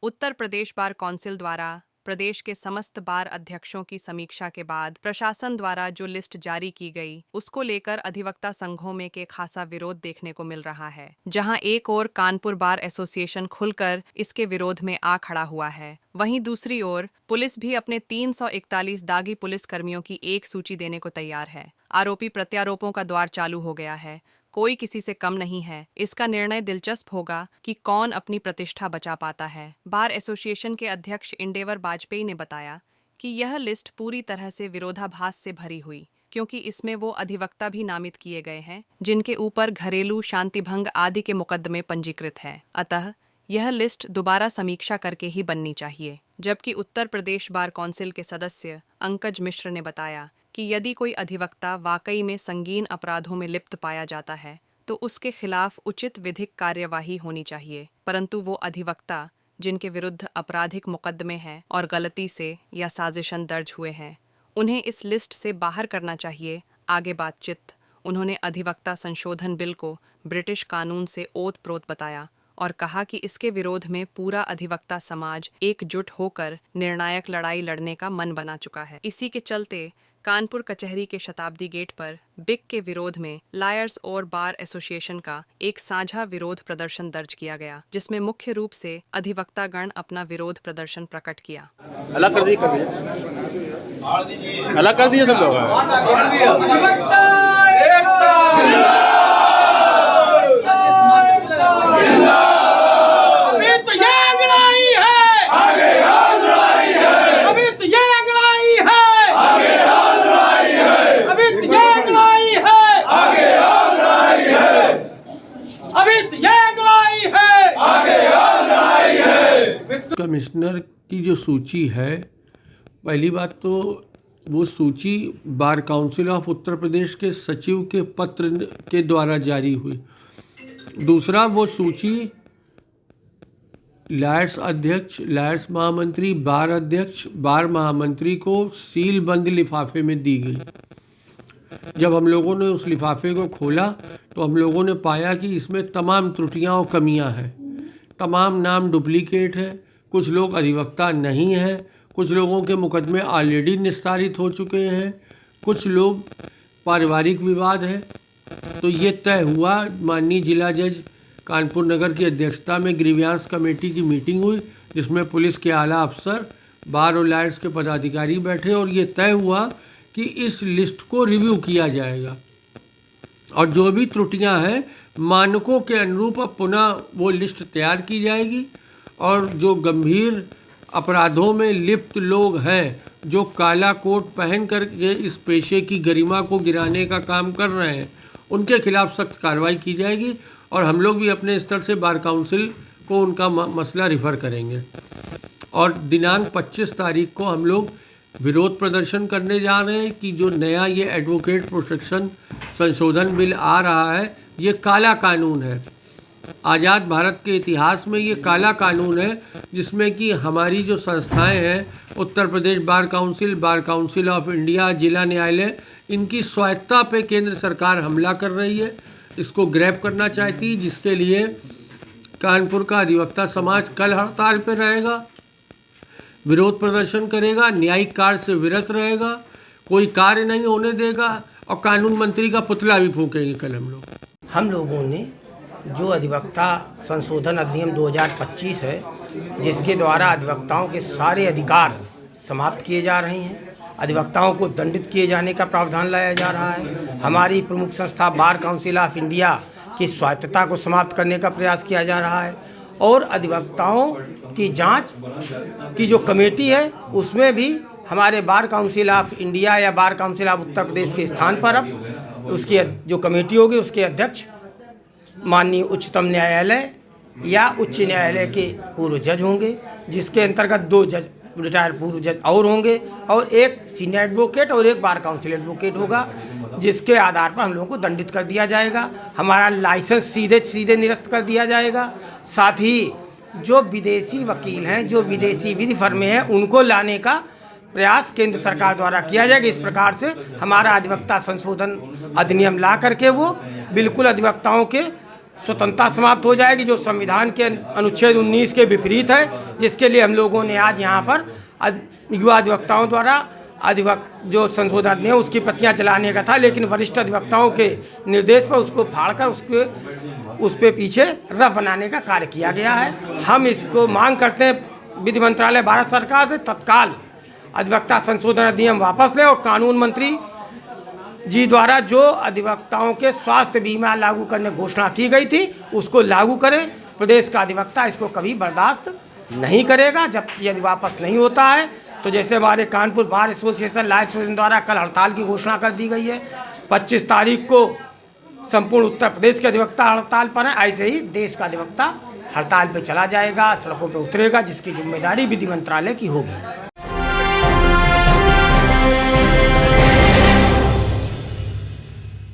Uttar Pradesh bar council द्वारा प्रदेश के समस्त बार अध्यक्षों की समीक्षा के बाद प्रशासन द्वारा जो लिस्ट जारी की गई, उसको लेकर अधिवक्ता संघों में के खासा विरोध देखने को मिल रहा है। जहां एक ओर कानपुर बार एसोसिएशन खुलकर इसके विरोध में आ खड़ा हुआ है, वहीं दूसरी ओर पुलिस भी अपने 341 दागी पुलिस कर्मियों की एक सूची देने को तैयार है। आरोपी प्रत्यारोपों का द्वार चालू हो गया है। कोई किसी से कम नहीं है। इसका निर्णय दिलचस्प होगा कि कौन अपनी प्रतिष्ठा बचा पाता है। बार एसोसिएशन के अध्यक्ष इंडेवर बाजपेयी ने बताया कि यह लिस्ट पूरी तरह से विरोधाभास से भरी हुई, क्योंकि इसमें वो अधिवक्ता भी नामित किए गए हैं जिनके ऊपर घरेलू शांतिभंग आदि के मुकदमे पंजीकृत हैं। अतः यह लिस्ट दोबारा समीक्षा करके ही बननी चाहिए। जबकि उत्तर प्रदेश बार काउंसिल के सदस्य अंकज मिश्र ने बताया कि यदि कोई अधिवक्ता वाकई में संगीन अपराधों में लिप्त पाया जाता है तो उसके खिलाफ उचित विधिक कार्यवाही होनी चाहिए, परंतु वो अधिवक्ता जिनके विरुद्ध आपराधिक मुकदमे हैं और गलती से या साजिशन दर्ज हुए हैं, उन्हें इस लिस्ट से बाहर करना चाहिए। आगे बातचीत उन्होंने अधिवक्ता संशोधन बिल को ब्रिटिश कानून से ओत-प्रोत बताया और कहा कि इसके विरोध में पूरा अधिवक्ता समाज एकजुट होकर निर्णायक लड़ाई लड़ने का मन बना चुका है। इसी के चलते कानपुर कचहरी के शताब्दी गेट पर बिक के विरोध में लायर्स और बार एसोसिएशन का एक साझा विरोध प्रदर्शन दर्ज किया गया, जिसमें मुख्य रूप से अधिवक्तागण अपना विरोध प्रदर्शन प्रकट किया। अलग कर दिए सब लोग। कमिश्नर की जो सूची है, पहली बात तो वो सूची bar council of Uttar Pradesh के सचिव के पत्र के द्वारा जारी हुई। दूसरा, वो सूची लायर्स अध्यक्ष, लायर्स महामंत्री, बार अध्यक्ष, बार महामंत्री को सील बंद लिफाफे में दी गई। जब हम लोगों ने उस लिफाफे को खोला तो हम लोगों ने पाया कि इसमें तमाम त्रुटियां और कमियां हैं। तमाम नाम डुप्लीकेट है, कुछ लोग अधिवक्ता नहीं हैं, कुछ लोगों के मुकदमे ऑलरेडी निस्तारित हो चुके हैं, कुछ लोग पारिवारिक विवाद है। तो ये तय हुआ, माननीय जिला जज कानपुर नगर की अध्यक्षता में ग्रीवियांस कमेटी की मीटिंग हुई, जिसमें पुलिस के आला अफसर, बार और लायर्स के पदाधिकारी बैठे और ये तय हुआ कि इस लिस्ट को रिव्यू किया जाएगा और जो भी त्रुटियां हैं मानकों के अनुरूप अब पुनः वो लिस्ट तैयार की जाएगी। और जो गंभीर अपराधों में लिप्त लोग हैं, जो काला कोट पहन कर के इस पेशे की गरिमा को गिराने का काम कर रहे हैं, उनके खिलाफ सख्त कार्रवाई की जाएगी और हम लोग भी अपने स्तर से बार काउंसिल को उनका मसला रिफ़र करेंगे। और दिनांक 25 तारीख को हम लोग विरोध प्रदर्शन करने जा रहे हैं कि जो नया ये एडवोकेट प्रोटेक्शन संशोधन बिल आ रहा है, ये काला कानून है। आज़ाद भारत के इतिहास में ये काला कानून है, जिसमें कि हमारी जो संस्थाएं हैं, Uttar Pradesh bar council of India, जिला न्यायालय, इनकी स्वायत्ता पे केंद्र सरकार हमला कर रही है, इसको ग्रैब करना चाहती है, जिसके लिए कानपुर का अधिवक्ता समाज कल हड़ताल पे रहेगा, विरोध प्रदर्शन करेगा, न्यायिक कार्य से विरत रहेगा, कोई कार्य नहीं होने देगा और कानून मंत्री का पुतला भी फूकेंगे कल हम लोगों ने जो अधिवक्ता संशोधन अधिनियम 2025 है, जिसके द्वारा अधिवक्ताओं के सारे अधिकार समाप्त किए जा रहे हैं, अधिवक्ताओं को दंडित किए जाने का प्रावधान लाया जा रहा है, हमारी प्रमुख संस्था बार काउंसिल ऑफ इंडिया की स्वायत्तता को समाप्त करने का प्रयास किया जा रहा है और अधिवक्ताओं की जांच की जो कमेटी है, उसमें भी हमारे बार काउंसिल ऑफ इंडिया या bar council of Uttar Pradesh के स्थान पर अब उसकी जो कमेटी होगी, उसके अध्यक्ष माननीय उच्चतम न्यायालय या उच्च न्यायालय के पूर्व जज होंगे, जिसके अंतर्गत 2 जज रिटायर्ड पूर्व जज और होंगे और एक सीनियर एडवोकेट और एक बार काउंसिल एडवोकेट होगा, जिसके आधार पर हम लोगों को दंडित कर दिया जाएगा। हमारा लाइसेंस सीधे निरस्त कर दिया जाएगा। साथ ही जो विदेशी वकील हैं, जो विदेशी विधि फर्में हैं, उनको लाने का प्रयास केंद्र सरकार द्वारा किया जाएगा। इस प्रकार से हमारा अधिवक्ता संशोधन अधिनियम ला करके वो बिल्कुल अधिवक्ताओं के स्वतंत्रता समाप्त हो जाएगी, जो संविधान के अनुच्छेद 19 के विपरीत है, जिसके लिए हम लोगों ने आज यहाँ पर युवा अधिवक्ताओं द्वारा जो संशोधन अधिनियम उसकी प्रतियां चलाने का था, लेकिन वरिष्ठ अधिवक्ताओं के निर्देश पर उसको फाड़कर उस पे पीछे रफ बनाने का कार्य किया गया है। हम इसको मांग करते हैं विधि मंत्रालय भारत सरकार से तत्काल अधिवक्ता संशोधन अधिनियम वापस ले और कानून मंत्री जी द्वारा जो अधिवक्ताओं के स्वास्थ्य बीमा लागू करने की घोषणा की गई थी उसको लागू करें। प्रदेश का अधिवक्ता इसको कभी बर्दाश्त नहीं करेगा। जब यदि वापस नहीं होता है तो जैसे हमारे Kanpur bar association law association द्वारा कल हड़ताल की घोषणा कर दी गई है, 25 तारीख को संपूर्ण उत्तर प्रदेश के अधिवक्ता हड़ताल पर हैं, ऐसे ही देश का अधिवक्ता हड़ताल पर चला जाएगा, सड़कों पर उतरेगा, जिसकी जिम्मेदारी विधि मंत्रालय की होगी।